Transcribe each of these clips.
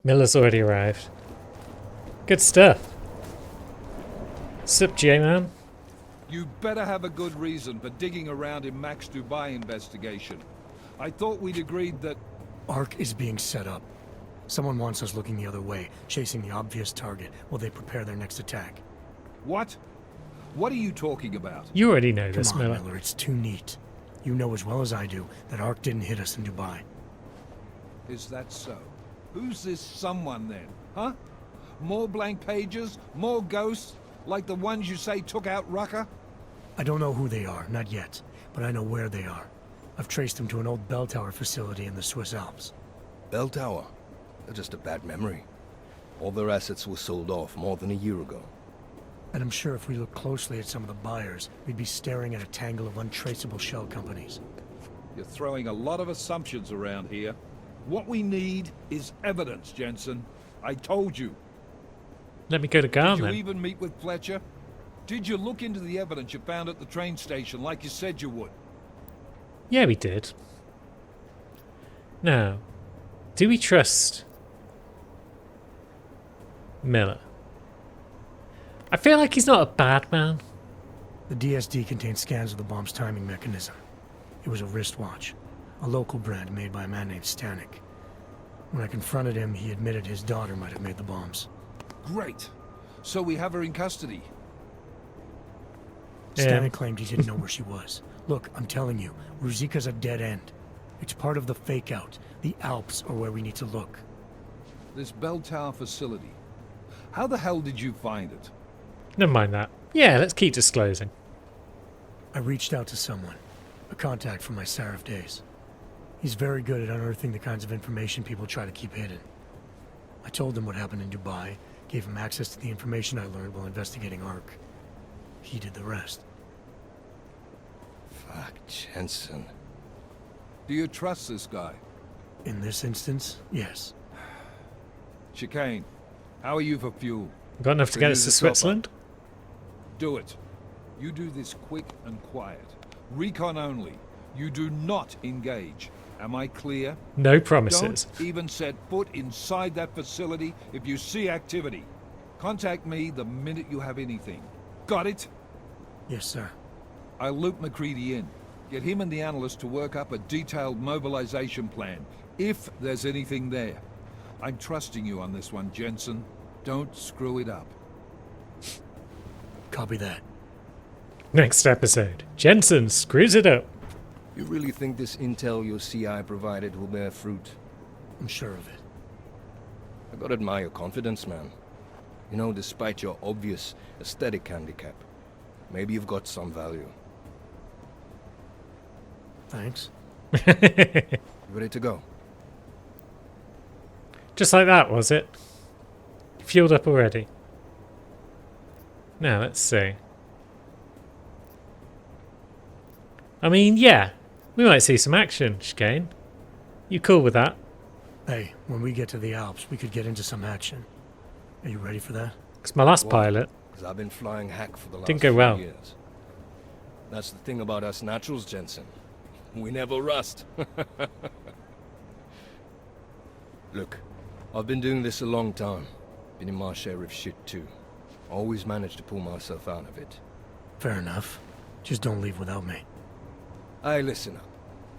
Miller's already arrived. Good stuff. Sup, J-Man? You better have a good reason for digging around in Max Dubai investigation. I thought we'd agreed that... ARC is being set up. Someone wants us looking the other way, chasing the obvious target while they prepare their next attack. What? What are you talking about? You already know this, Come on, Miller. Miller, it's too neat. You know as well as I do that ARC didn't hit us in Dubai. Is that so? Who's this someone then, huh? More blank pages? More ghosts? Like the ones you say took out Rucker? I don't know who they are, not yet, but I know where they are. I've traced them to an old bell tower facility in the Swiss Alps. Bell Tower? They're just a bad memory. All their assets were sold off more than a year ago. And I'm sure if we look closely at some of the buyers, we'd be staring at a tangle of untraceable shell companies. You're throwing a lot of assumptions around here. What we need is evidence, Jensen. I told you. Let me go to Garm Did you then. even meet with Fletcher? Did you look into the evidence you found at the train station like you said you would? Yeah, we did. Now, do we trust Miller? I feel like he's not a bad man. The DSD contained scans of the bomb's timing mechanism. It was a wristwatch, a local brand made by a man named Stanek. When I confronted him, he admitted his daughter might have made the bombs. Great. So we have her in custody. Yeah. Stanek claimed he didn't know where she was. Look, I'm telling you, Ruzika's a dead end. It's part of the fake-out. The Alps are where we need to look. This bell tower facility. How the hell did you find it? Never mind that. Yeah, let's keep disclosing. I reached out to someone, a contact from my Sarif days. He's very good at unearthing the kinds of information people try to keep hidden. I told him what happened in Dubai, gave him access to the information I learned while investigating ARC. He did the rest. Fuck, Jensen. Do you trust this guy? In this instance, yes. Chicane, how are you for fuel? Got enough to Could get use us to a top-up. Switzerland? Do it. You do this quick and quiet. Recon only. You do not engage. Am I clear? No promises. Don't even set foot inside that facility if you see activity. Contact me the minute you have anything. Got it? Yes, sir. I'll loop McCready in. Get him and the analyst to work up a detailed mobilization plan, if there's anything there. I'm trusting you on this one, Jensen. Don't screw it up. Copy that. Next episode. Jensen screws it up. You really think this intel your CI provided will bear fruit? I'm sure of it. I gotta admire your confidence, man. You know, despite your obvious aesthetic handicap, maybe you've got some value. Thanks. You ready to go? Just like that, was it? Fueled up already. Now, let's see. I mean, yeah. We might see some action, Chicane. You cool with that? Hey, when we get to the Alps, we could get into some action. Are you ready for that? Because my last Why? pilot... Because I've been flying hack for the last Didn't go few well. years. That's the thing about us naturals, Jensen. We never rust. Look, I've been doing this a long time. Been in my share of shit too. Always managed to pull myself out of it. Fair enough. Just don't leave without me. Hey, listen up.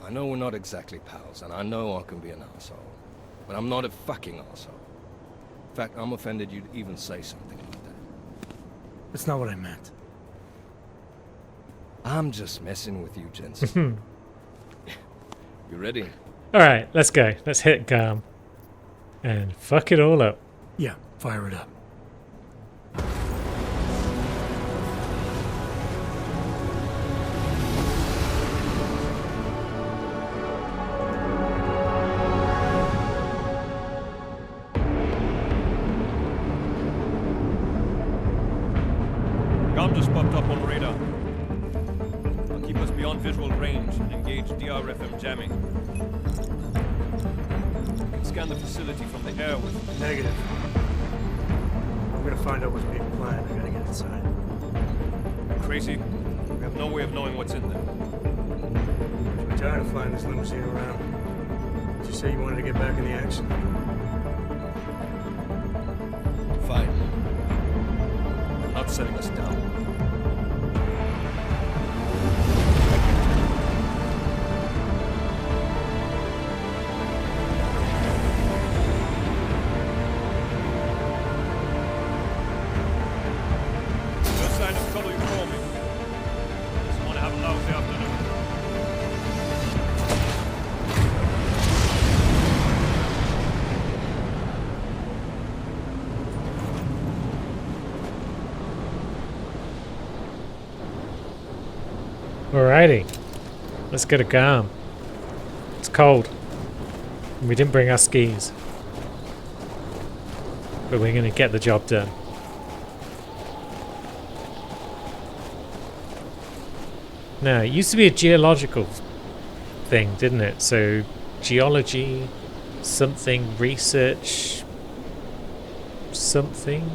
I know we're not exactly pals, and I know I can be an asshole. But I'm not a fucking asshole. In fact, I'm offended you'd even say something like that. That's not what I meant. I'm just messing with you, Jensen. You ready? Alright, let's go. Let's hit Garm. And fuck it all up. Yeah, fire it up. Gom just popped up on radar. I'll keep us beyond visual range and engage DRFM jamming. You can scan the facility from the air with... Negative. I'm gonna find out what's being planned. I gotta get inside. Crazy. We have no way of knowing what's in there. I'm tired of flying this limousine around. Did you say you wanted to get back in the action? setting us down. Good sign of trouble you call me. Just want to have a lousy afternoon. Alrighty. Let's get a gun. It's cold. And we didn't bring our skis. But we're going to get the job done. Now, it used to be a geological thing, didn't it? So, geology, something, research, something.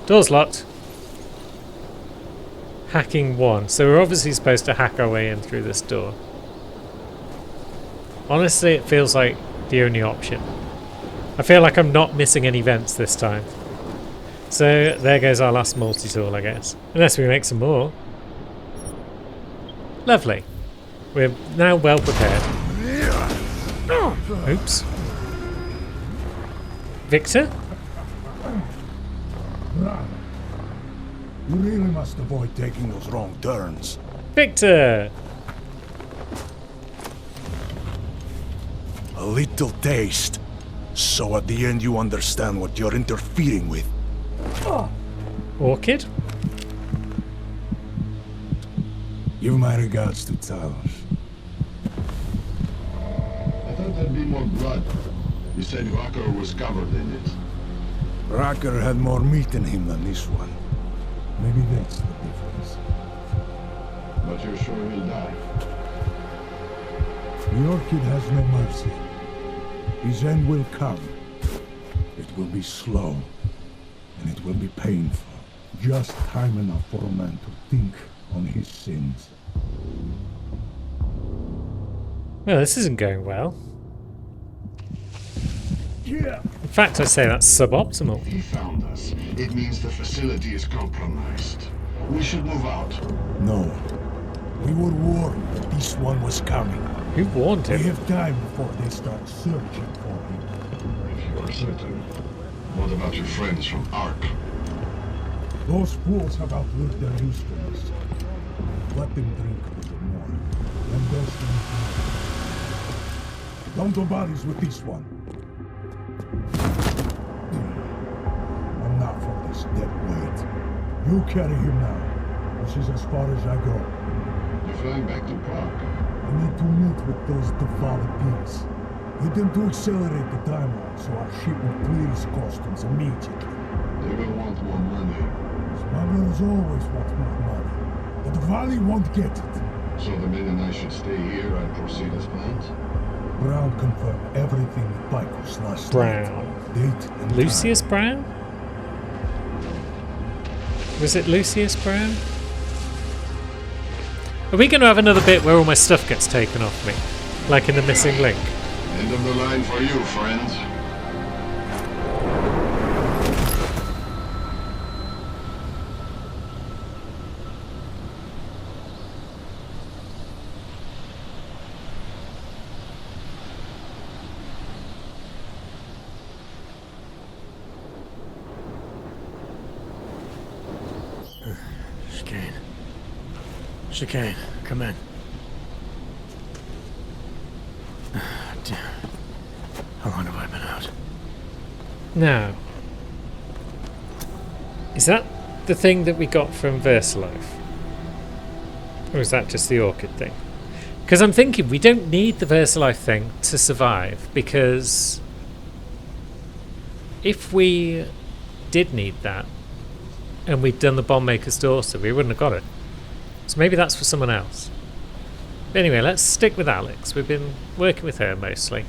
Door's locked. Hacking 1. So we're obviously supposed to hack our way in through this door. Honestly, it feels like the only option. I feel like I'm not missing any vents this time. So there goes our last multi-tool, I guess. Unless we make some more. Lovely. We're now well prepared. Oops. Victor? You really must avoid taking those wrong turns. Victor! A little taste. So at the end you understand what you're interfering with. Orchid? Give my regards to Talos. I thought there'd be more blood. You said Wacker was covered in it. Racker had more meat in him than this one. Maybe that's the difference. But you're sure he'll die? The Orchid has no mercy. His end will come. It will be slow. And it will be painful. Just time enough for a man to think on his sins. Well, this isn't going well. Yeah. In fact, I'd say that's suboptimal. He found us. It means the facility is compromised. We should move out. No. We were warned that this one was coming. Who warned We him? have time before they start searching for him. If you are certain. What about your friends from Ark? Those fools have outlived their usefulness. Let them drink a little more. Then those things don't go bodies with this one. I'm not for this dead weight. You carry him now. This is as far as I go. You're flying back to Prague. I need to meet with those devoted pigs. Get them to accelerate the timeline so our ship will clear its customs immediately. They will want more money. Smugglers always want more money, but the Valley won't get it. So the men and I should stay here and proceed as planned? Brown confirmed everything with Picos last Brown. night. Date and Lucius Brown? Was it Lucius Brown? Are we going to have another bit where all my stuff gets taken off me? Like in The Missing Link? End of the line for you, friend. Chicane. Chicane, come in. Damn. How long have I been out? Now, is that the thing that we got from VersaLife? Or is that just the Orchid thing? Because I'm thinking we don't need the VersaLife thing to survive, because if we did need that, and we'd done the Bombmaker's Daughter, we wouldn't have got it. So maybe that's for someone else. But anyway, let's stick with Alex. We've been working with her mostly.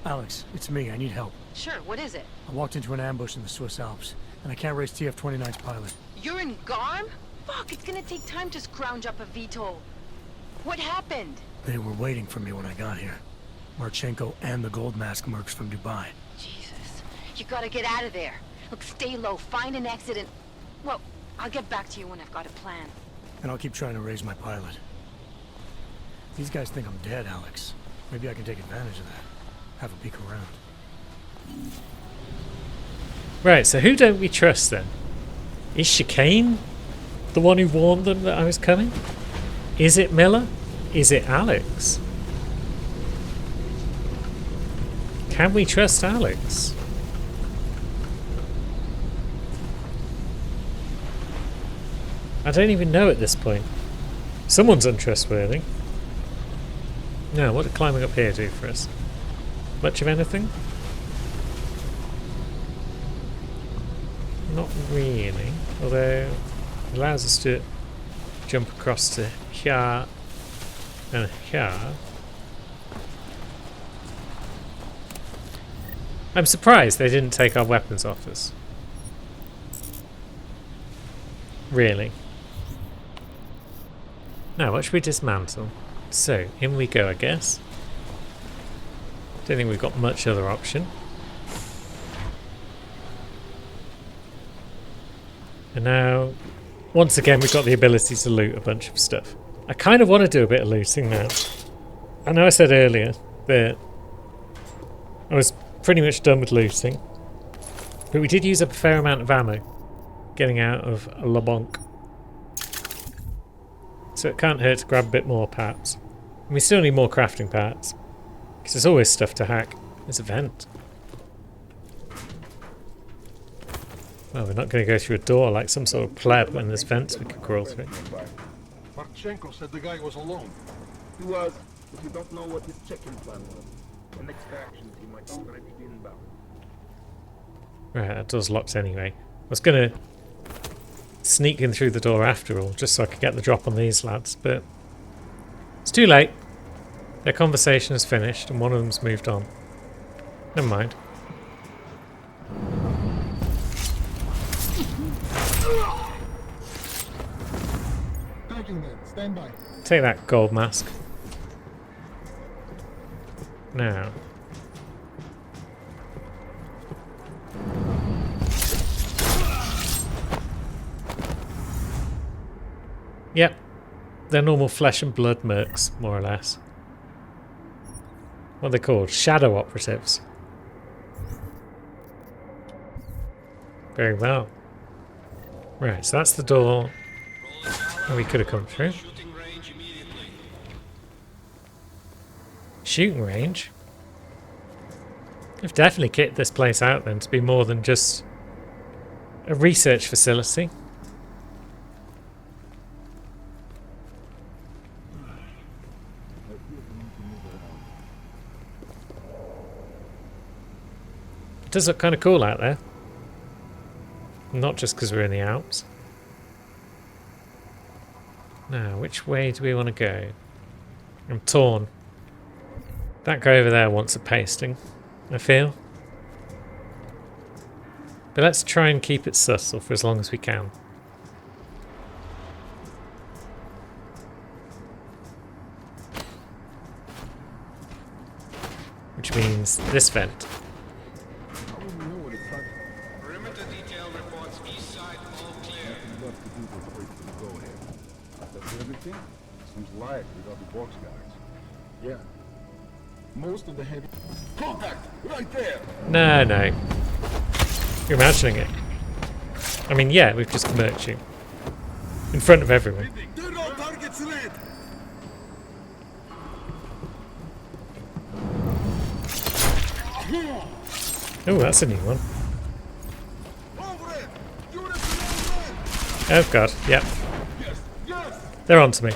Alex, it's me. I need help. Sure, what is it? I walked into an ambush in the Swiss Alps, and I can't raise TF-29's pilot. You're in Garm? Fuck, it's gonna take time to scrounge up a VTOL. What happened? They were waiting for me when I got here. Marchenko and the Gold Mask mercs from Dubai. Jesus. You gotta get out of there. Look, stay low, find an exit and... Well, I'll get back to you when I've got a plan. And I'll keep trying to raise my pilot. These guys think I'm dead, Alex. Maybe I can take advantage of that. Have a peek around. Right, so who don't we trust then? Is Chicane the one who warned them that I was coming? Is it Miller? Is it Alex? Can we trust Alex? I don't even know at this point. Someone's untrustworthy. Now, what did climbing up here do for us? Much of anything? Not really, although it allows us to jump across to here and here. I'm surprised they didn't take our weapons off us. Really. Now, what should we dismantle? So, in we go, I guess. Don't think we've got much other option. And now, once again, we've got the ability to loot a bunch of stuff. I kind of want to do a bit of looting now. I know I said earlier that I was pretty much done with looting. But we did use up a fair amount of ammo getting out of La Banque. So it can't hurt to grab a bit more, perhaps. And we still need more crafting parts. Because there's always stuff to hack. There's a vent. Well, we're not going to go through a door like some sort of pleb when there's vents we could crawl through. Marchenko said the guy was alone. He was, but you don't know what his check-in plan was. The next actions he might already be inbound. Right, that door's locked anyway. I was going to sneak in through the door after all, just so I could get the drop on these lads, but it's too late. Their conversation is finished and one of them's moved on. Never mind. Stand by. Take that gold mask. Now. Yep. They're normal flesh and blood mercs, more or less. What are they called? Shadow operatives. Very well. Right, so that's the door we could have come through. Shooting range? They've definitely kitted this place out then to be more than just a research facility. It does look kind of cool out there. Not just because we're in the Alps. Now, which way do we want to go? I'm torn. That guy over there wants a pasting, I feel. But let's try and keep it subtle for as long as we can. Which means this vent. Perimeter detail reports east side all clear. That's everything? Seems light without the box guards. Yeah. Most of the heavy... Contact! Right there! No, no. You're imagining it. I mean, yeah, we've just murked you. In front of everyone. Turn all targets red! Oh, that's a new one. Oh god, yep. They're onto me.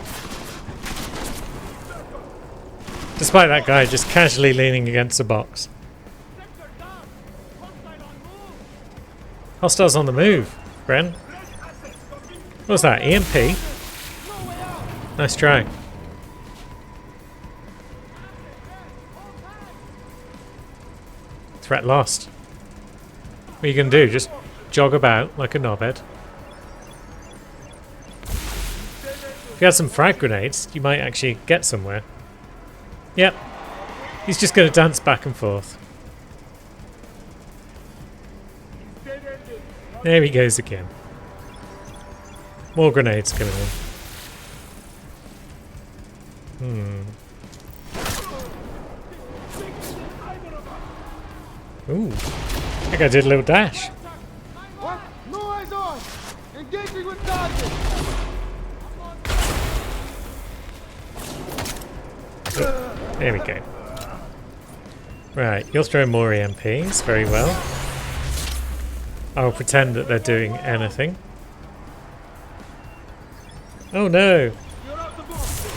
Despite that guy just casually leaning against a box. Hostiles on the move, Bren. What was that, EMP? Nice try. Threat lost. What are you going to do? Just jog about like a knobhead? If you had some frag grenades, you might actually get somewhere. Yep. He's just going to dance back and forth. There he goes again. More grenades coming in. Ooh. I think I did a little dash. What? No eyes on! Engaging with target! There we go. Right, you'll throw more EMPs. Very well. I'll pretend that they're doing anything. Oh no!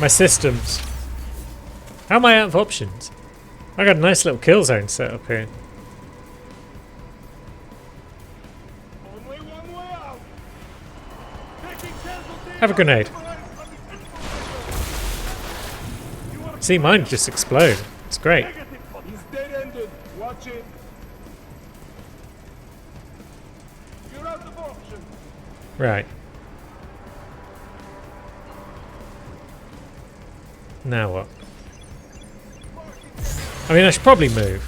My systems. How am I out of options? I got a nice little kill zone set up here. Only one way out! Have a grenade. See, mine just explode. It's great. He's dead-ended. Watch it. You're out of options. Right. Now what? I mean, I should probably move.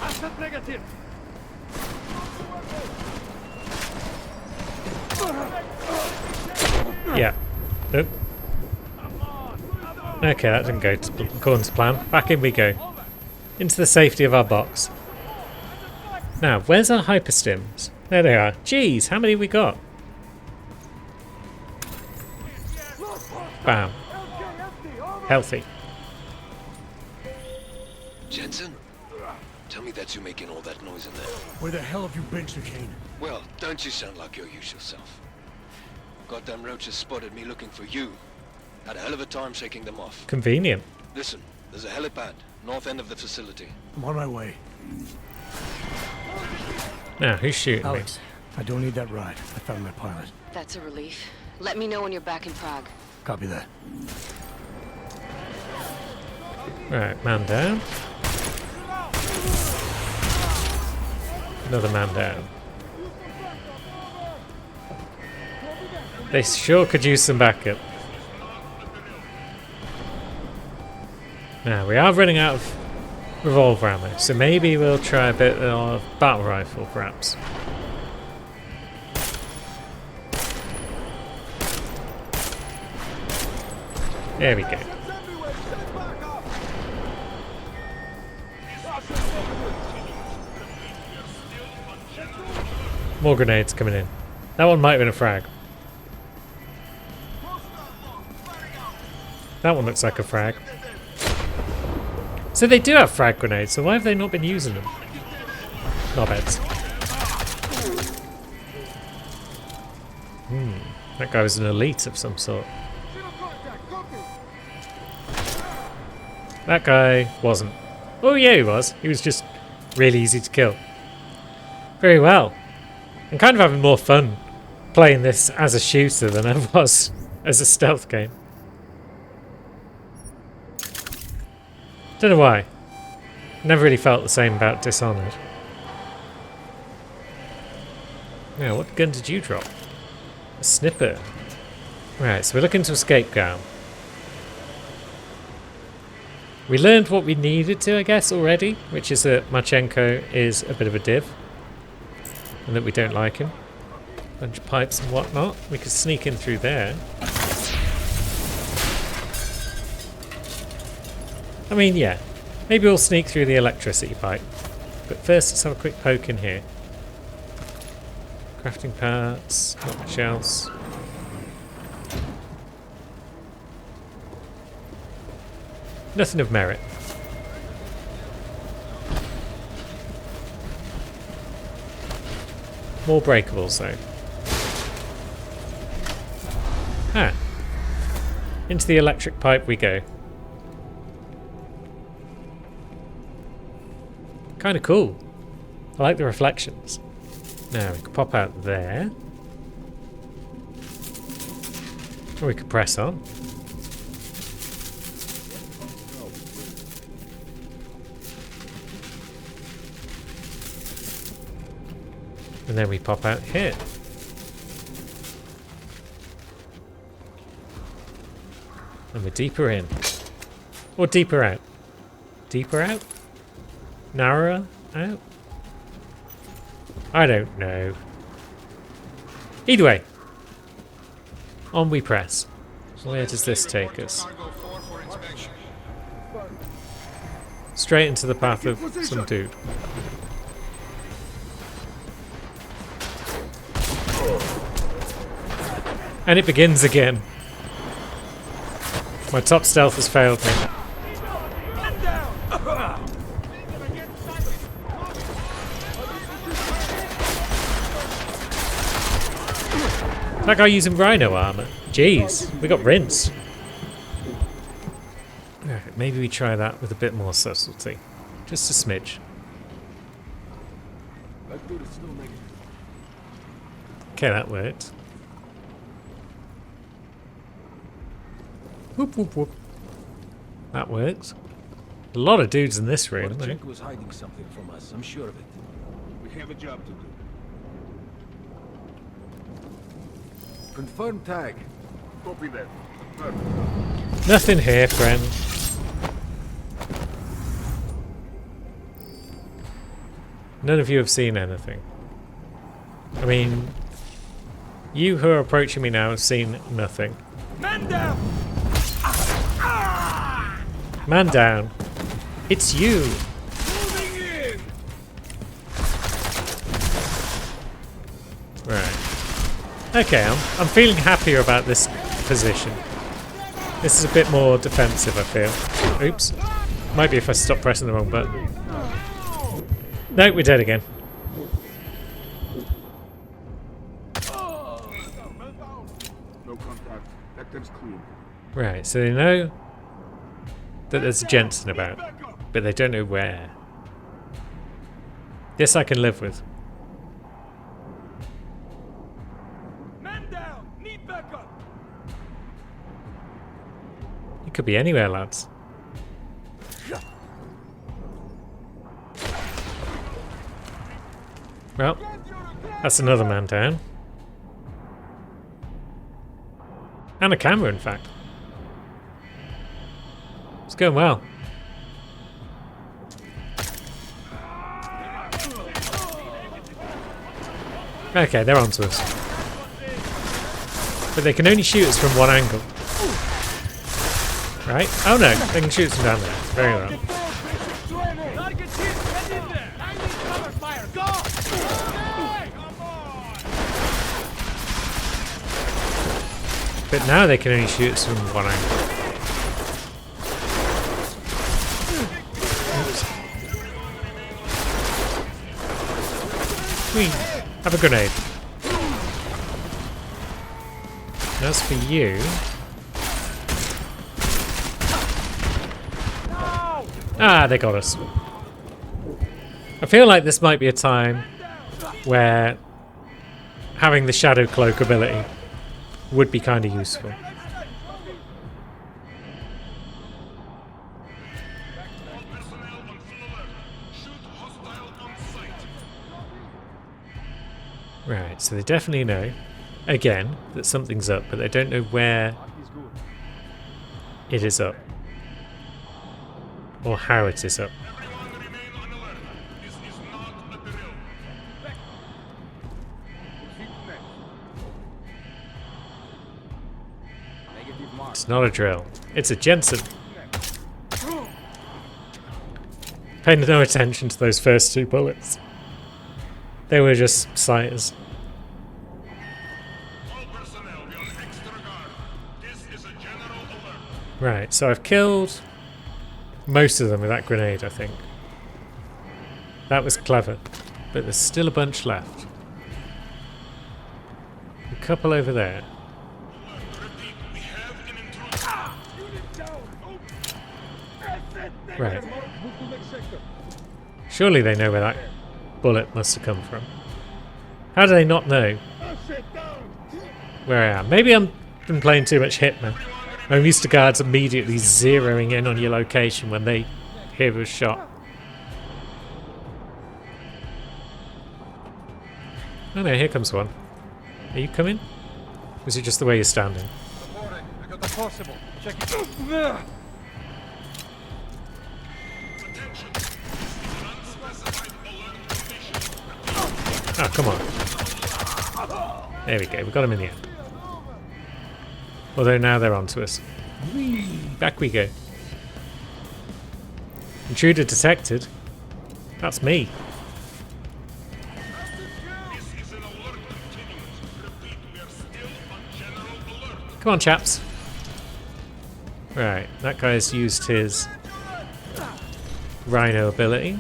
Asset negative. Yeah. Nope. Okay, that didn't go according to plan. Back in we go. Into the safety of our box. Now, where's our hyperstims? There they are. Jeez, how many have we got? Bam. Healthy. Jensen? Tell me that you're making all that noise in there. Where the hell have you been, Sir Kane? Well, don't you sound like your usual self. Goddamn roaches spotted me looking for you. Had a hell of a time shaking them off. Convenient. Listen, there's a helipad, north end of the facility. I'm on my way. Now, who's shooting Alex, I don't need that ride. I found my pilot. That's a relief. Let me know when you're back in Prague. Copy that. me? Right, man down. Another man down. They sure could use some backup. Now, we are running out of revolver ammo, so maybe we'll try a bit of battle rifle, perhaps. There we go. More grenades coming in. That one might have been a frag. That one looks like a frag. So they do have frag grenades, so why have they not been using them? Knobheads. That guy was an elite of some sort. That guy wasn't. Oh yeah, he was. He was just really easy to kill. Very well. I'm kind of having more fun playing this as a shooter than I was as a stealth game. Don't know why. Never really felt the same about Dishonored. Now, what gun did you drop? A snipper. Right, so we're looking to escape now. We learned what we needed to, I guess, already, which is that Marchenko is a bit of a div. And that we don't like him. Bunch of pipes and whatnot. We could sneak in through there. I mean, yeah. Maybe we'll sneak through the electricity pipe. But first, let's have a quick poke in here. Crafting parts. Not much else. Nothing of merit. More breakables, though. Ah. Into the electric pipe we go. Kind of cool. I like the reflections. Now, we could pop out there. Or we could press on. And then we pop out here. And we're deeper in. Or deeper out? Deeper out? Narrower out? I don't know. Either way. On we press. Where does this take us? Straight into the path of some dude. And it begins again. My top stealth has failed me. That guy using rhino armor. Jeez, we got rinsed. Alright, maybe we try that with a bit more subtlety. Just a smidge. Okay, that worked. Whoop whoop whoop. That works. A lot of dudes in this room, though. was hiding something from us, I'm sure of it. We have a job to do. Confirm tag. Copy that. Nothing here, friend. None of you have seen anything. I mean, you who are approaching me now have seen nothing. Man down! Man down. It's you. Moving in! Right. Okay, I'm feeling happier about this position. This is a bit more defensive, I feel. Oops. Might be if I stop pressing the wrong button. No, we're dead again. No contact. Sector's clear. Right, so they know that there's a Jensen about, but they don't know where. This I can live with. Man down! Need backup! It could be anywhere, lads. Well, that's another man down. And a camera, in fact. It's going well. Okay, they're onto us. But they can only shoot us from one angle. Right? Oh no, they can shoot us from down there. Very well. But now they can only shoot us from one angle. Have a grenade. As for you... Ah, they got us. I feel like this might be a time where having the Shadow Cloak ability would be kind of useful. Right, so they definitely know, again, that something's up, but they don't know where it is up. Or how it is up. It's not a drill. It's a Jensen. Pay no attention to those first two bullets. They were just sighters. Right, so I've killed most of them with that grenade, I think. That was clever. But there's still a bunch left. A couple over there. Right. Surely they know where that bullet must have come from. How do they not know where I am? Maybe I've been playing too much Hitman. I'm used to guards immediately zeroing in on your location when they hear a shot. Oh no, here comes one. Are you coming? Or is it just the way you're standing? I got the possible. Check it. Oh, come on. There we go, we got him in the end. Although now they're onto us. Whee! Back we go. Intruder detected. That's me. Come on, chaps. Right, that guy's used his Rhino ability.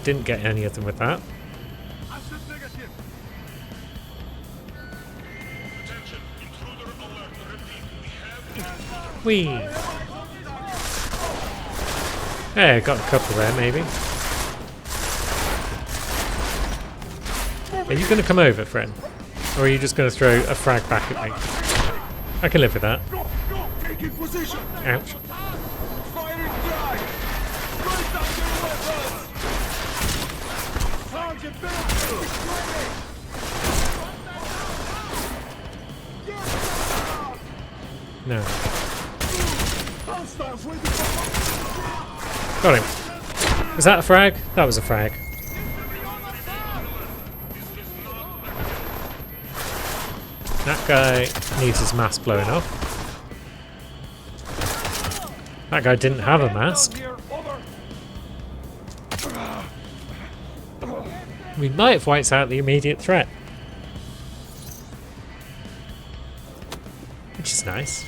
Didn't get any of them with that. Whee! Hey, got a couple there, maybe. Are you going to come over, friend? Or are you just going to throw a frag back at me? I can live with that. Ouch. No. Got him. Was that a frag? That was a frag. That guy needs his mask blown off. That guy didn't have a mask. We might have wiped out the immediate threat. Which is nice.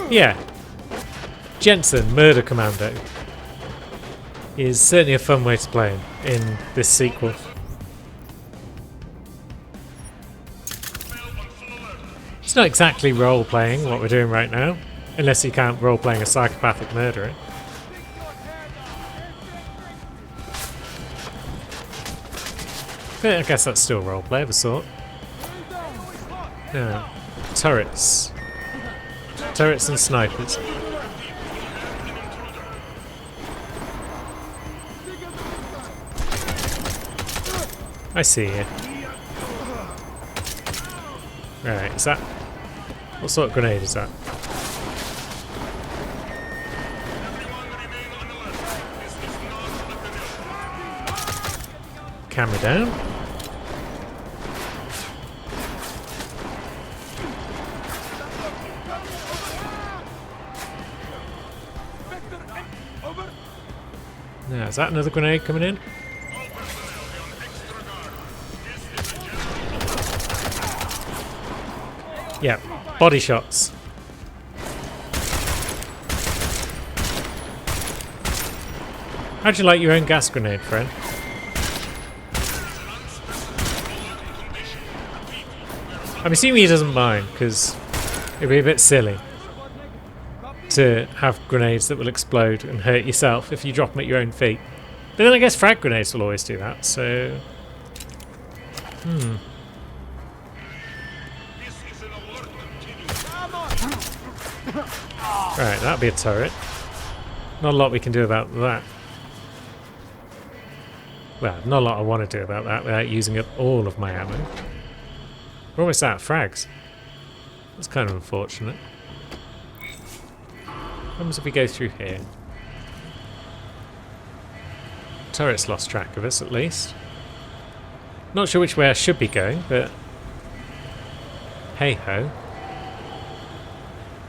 Yeah. Jensen, Murder Commando, is certainly a fun way to play him in this sequel. It's not exactly role-playing what we're doing right now, unless you count role-playing a psychopathic murderer. But I guess that's still role-play of a sort. Yeah. Turrets. Turrets and snipers. I see you. Right, is that... what sort of grenade is that? Camera down. Now, is that another grenade coming in? Yeah, body shots. How'd you like your own gas grenade, friend? I'm assuming he doesn't mind, because it'd be a bit silly to have grenades that will explode and hurt yourself if you drop them at your own feet. But then I guess frag grenades will always do that, so... Right, that'll be a turret. Not a lot we can do about that. Well, not a lot I want to do about that without using up all of my ammo. We're almost out of frags. That's kind of unfortunate. What happens if we go through here? Turret's lost track of us, at least. Not sure which way I should be going, but... hey-ho.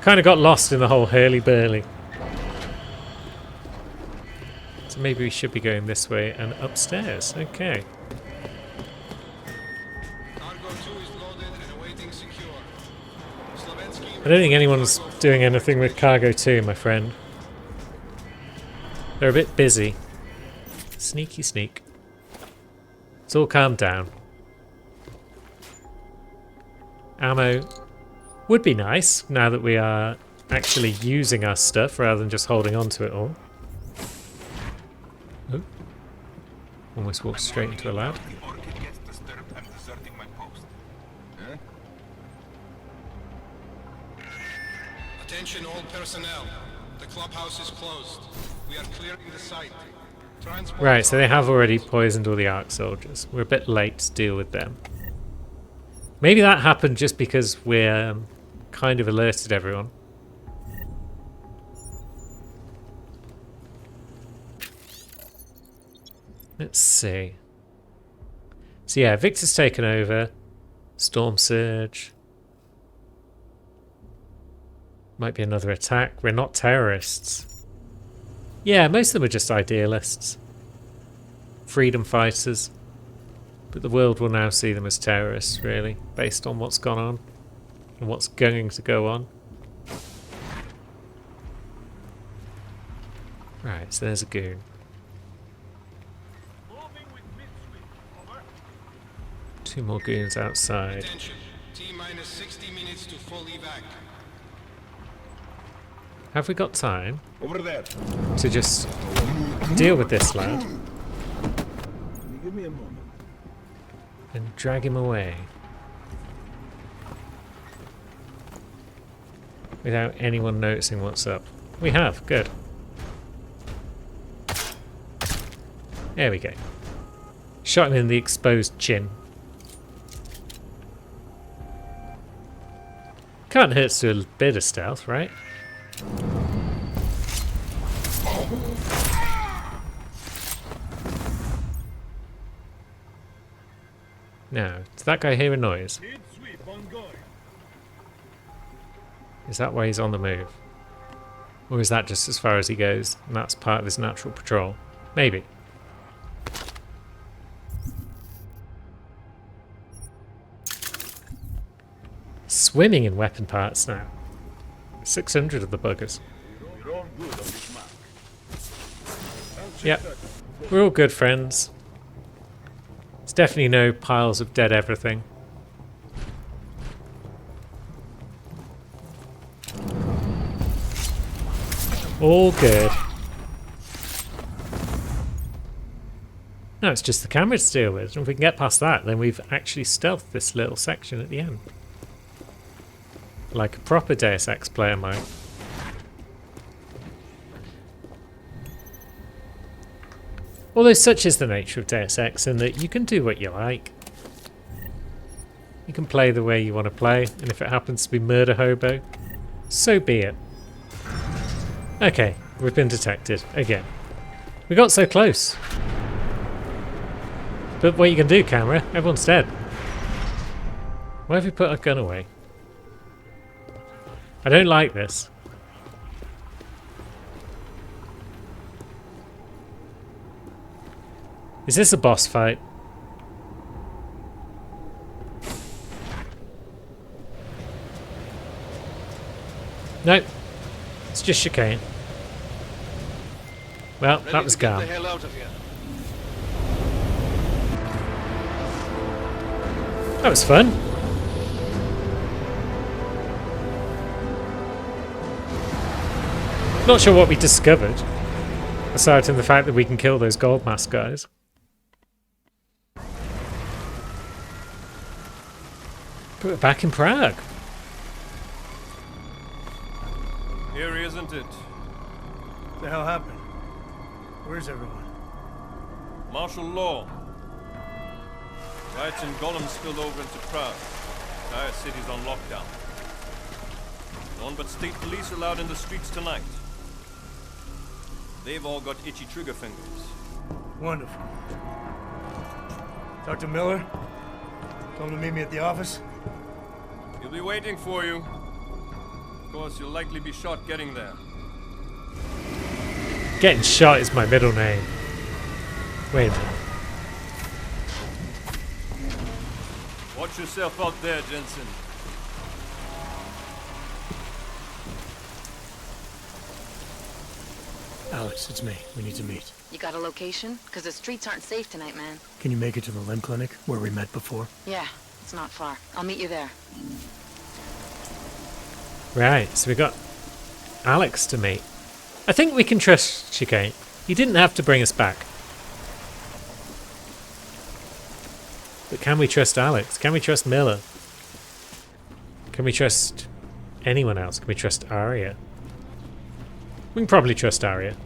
Kind of got lost in the whole hurly-burly. So maybe we should be going this way and upstairs. Okay. I don't think anyone's doing anything with Cargo 2, my friend. They're a bit busy. Sneaky sneak. It's all calmed down. Ammo would be nice now that we are actually using our stuff rather than just holding on to it all. Ooh. Almost walked straight into a lad. Attention all personnel. The clubhouse is closed. We are clearing the site. Right, so they have already poisoned all the Ark soldiers. We're a bit late to deal with them. Maybe that happened just because we're kind of alerted everyone. Let's see. So yeah, Victor's taken over. Storm Surge. Might be another attack. We're not terrorists. Yeah, most of them are just idealists. Freedom fighters. But the world will now see them as terrorists, really, based on what's gone on and what's going to go on. Right, so there's a goon. 2 more goons outside. Attention. T-minus 60 minutes to full evac. Have we got time Over there. to just deal with this lad Give me a moment. and drag him away without anyone noticing what's up? We have, good. There we go. Shot him in the exposed chin. Can't hurt to do a bit of stealth, right? Now, does that guy hear a noise? Is that why he's on the move? Or is that just as far as he goes, and that's part of his natural patrol? Maybe. Swimming in weapon parts now. 600 of the buggers. Yep. We're all good friends. There's definitely no piles of dead everything. All good. No, it's just the camera to deal with. And if we can get past that, then we've actually stealthed this little section at the end. Like a proper Deus Ex player might. Although such is the nature of Deus Ex in that you can do what you like. You can play the way you want to play, and if it happens to be Murder Hobo, so be it. Okay, we've been detected again. We got so close. But what you can do, camera, everyone's dead. Why have you put a gun away? I don't like this. Is this a boss fight? Nope. It's just chicane. Well, that was Garm. Get the hell out of here. That was fun. Not sure what we discovered, aside from the fact that we can kill those gold mask guys. But we're back in Prague. Eerie, isn't it? What the hell happened? Where's everyone? Martial law. Riots in Golem spilled over into Prague. Entire city's on lockdown. No one but state police allowed in the streets tonight. They've all got itchy trigger fingers. Wonderful. Dr. Miller? Told him to meet me at the office? He'll be waiting for you. Of course, you'll likely be shot getting there. Getting shot is my middle name. Wait a minute. Watch yourself out there, Jensen. Alex, it's me. We need to meet. You got a location? Because the streets aren't safe tonight, man. Can you make it to the limb clinic where we met before? Yeah, it's not far. I'll meet you there. Right, so we got Alex to meet. I think we can trust Chicane. He didn't have to bring us back. But can we trust Alex? Can we trust Miller? Can we trust anyone else? Can we trust Arya? We can probably trust Arya.